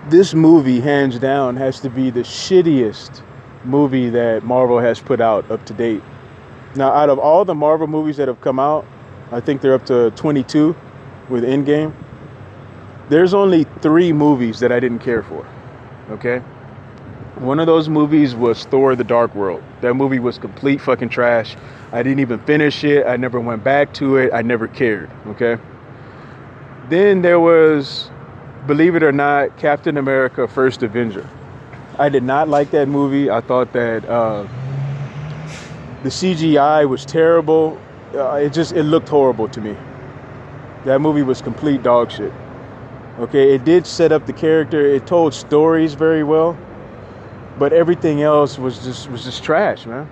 This movie, hands down, has to be the shittiest movie that Marvel has put out up to date. Now, out of all the Marvel movies that have come out, I think they're up to 22 with Endgame. There's only 3 movies that I didn't care for. Okay? One of those movies was Thor: The Dark World. That movie was complete fucking trash. I didn't even finish it. I never went back to it. I never cared. Okay? Then there was, believe it or not, Captain America: First Avenger. I did not like that movie. I thought that the CGI was terrible. It looked horrible to me. That movie was complete dog shit. Okay, it did set up the character. It told stories very well, but everything else was just trash, man.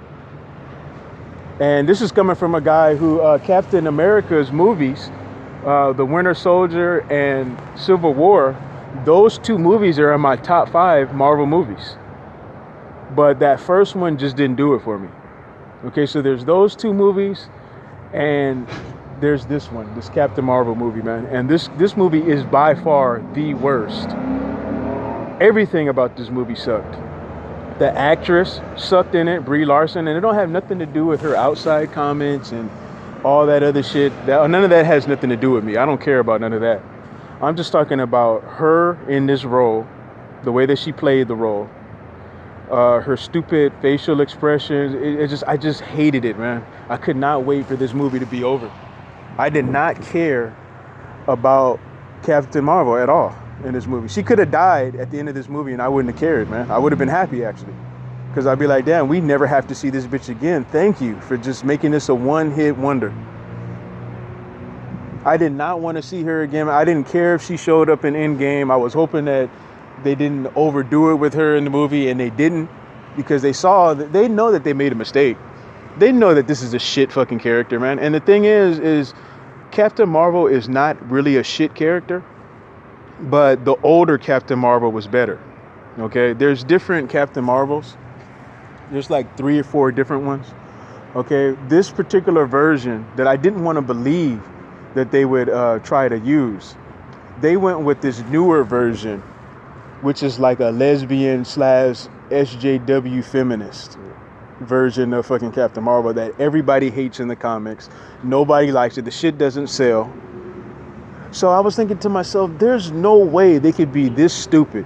And this is coming from a guy who Captain America's movies, The Winter Soldier and Civil War, those 2 movies are in my top 5 Marvel movies. But that first one just didn't do it for me. Okay, so there's those 2 movies, and there's this one, this Captain Marvel movie, man. And this movie is by far the worst. Everything about this movie sucked. The actress sucked in it, Brie Larson, and it don't have nothing to do with her outside comments and all that other shit. None of that has nothing to do with me. I don't care about none of that. I'm just talking about her in this role, the way that she played the role, her stupid facial expressions. I just hated it, man. I could not wait for this movie to be over. I did not care about Captain Marvel at all in this movie. She could have died at the end of this movie and I wouldn't have cared, man. I would have been happy, actually. Because I'd be like, damn, we never have to see this bitch again. Thank you for just making this a one-hit wonder. I did not want to see her again. I didn't care if she showed up in Endgame. I was hoping that they didn't overdo it with her in the movie, and they didn't, because they know that they made a mistake. They know that this is a shit fucking character, man. And the thing is Captain Marvel is not really a shit character, but the older Captain Marvel was better. Okay, there's different Captain Marvels. There's like 3 or 4 different ones. Okay, this particular version that I didn't want to believe that they would try to use, they went with this newer version, which is like a lesbian / SJW feminist version of fucking Captain Marvel that everybody hates in the comics. Nobody likes it. The shit doesn't sell. So I was thinking to myself, there's no way they could be this stupid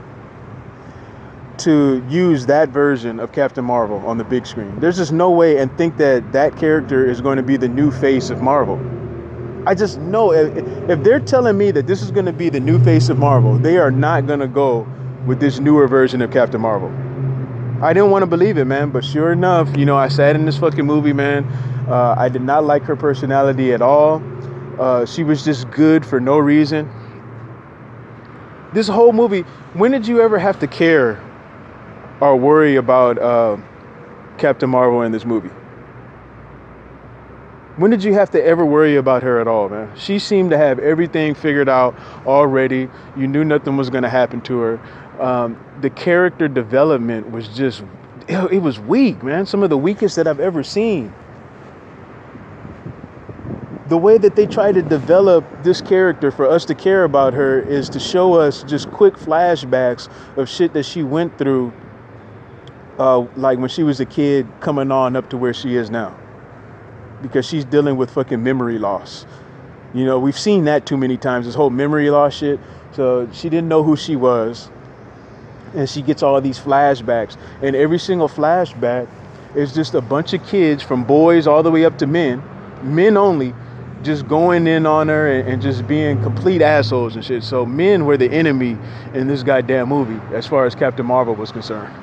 to use that version of Captain Marvel on the big screen. There's just no way, and think that that character is going to be the new face of Marvel. I just know if they're telling me that this is going to be the new face of Marvel, they are not going to go with this newer version of Captain Marvel. I didn't want to believe it, man, but sure enough, I sat in this fucking movie, man. I did not like her personality at all. She was just good for no reason. This whole movie, when did you ever have to care or worry about Captain Marvel in this movie? When did you have to ever worry about her at all, man? She seemed to have everything figured out already. You knew nothing was going to happen to her. The character development was just, it was weak, man. Some of the weakest that I've ever seen. The way that they try to develop this character for us to care about her is to show us just quick flashbacks of shit that she went through, like when she was a kid coming on up to where she is now. Because she's dealing with fucking memory loss. We've seen that too many times, this whole memory loss shit. So she didn't know who she was. And she gets all these flashbacks. And every single flashback is just a bunch of kids, from boys all the way up to men only, just going in on her and just being complete assholes and shit. So men were the enemy in this goddamn movie as far as Captain Marvel was concerned.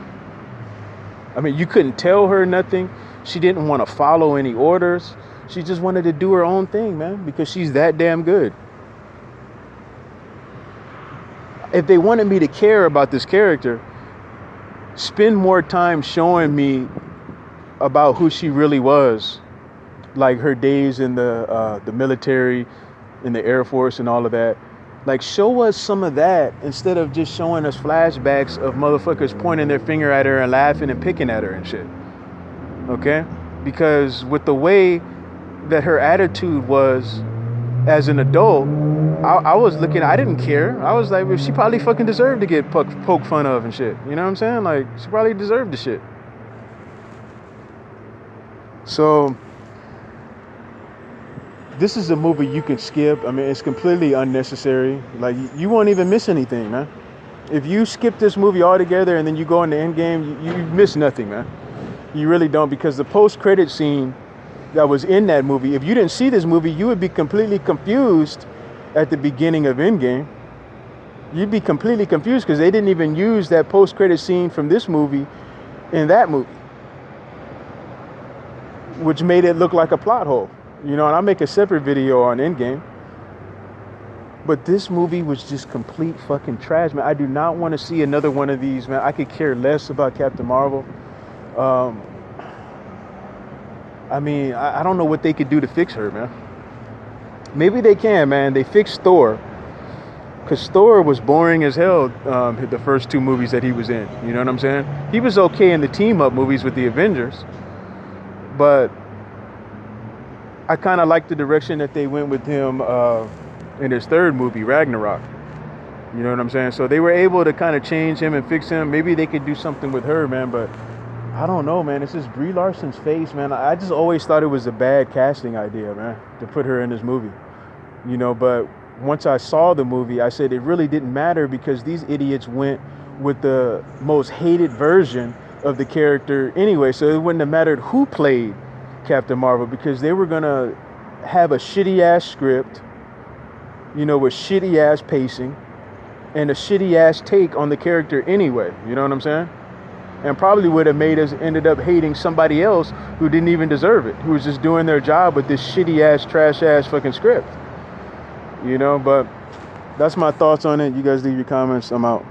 I mean, you couldn't tell her nothing. She didn't want to follow any orders. She just wanted to do her own thing, man, because she's that damn good. If they wanted me to care about this character, spend more time showing me about who she really was, like her days in the military, in the Air Force and all of that. Like, show us some of that instead of just showing us flashbacks of motherfuckers pointing their finger at her and laughing and picking at her and shit. Okay? Because with the way that her attitude was as an adult, I was looking, I didn't care. I was like, well, she probably fucking deserved to get poked fun of and shit. You know what I'm saying? Like, she probably deserved the shit. So, this is a movie you can skip. I mean, it's completely unnecessary. Like, you won't even miss anything, man. If you skip this movie altogether and then you go in the end game, you miss nothing, man. You really don't, because the post-credit scene that was in that movie, if you didn't see this movie, you would be completely confused at the beginning of Endgame. You'd be completely confused because they didn't even use that post-credit scene from this movie in that movie, which made it look like a plot hole. You know, and I'll make a separate video on Endgame. But this movie was just complete fucking trash, man. I do not want to see another one of these, man. I could care less about Captain Marvel. I mean, I don't know what they could do to fix her, man. Maybe they can, man. They fixed Thor. Because Thor was boring as hell the first two movies that he was in. You know what I'm saying? He was okay in the team-up movies with the Avengers. But I kind of like the direction that they went with him in his third movie, Ragnarok. You know what I'm saying? So they were able to kind of change him and fix him. Maybe they could do something with her, man. But I don't know, man. It's just Brie Larson's face, man. I just always thought it was a bad casting idea, man, to put her in this movie. You know, but once I saw the movie, I said it really didn't matter because these idiots went with the most hated version of the character anyway. So it wouldn't have mattered who played Captain Marvel because they were going to have a shitty ass script, you know, with shitty ass pacing and a shitty ass take on the character anyway. You know what I'm saying? And probably would have made us ended up hating somebody else who didn't even deserve it, who was just doing their job with this shitty ass, trash ass fucking script. You know, but that's my thoughts on it. You guys leave your comments. I'm out.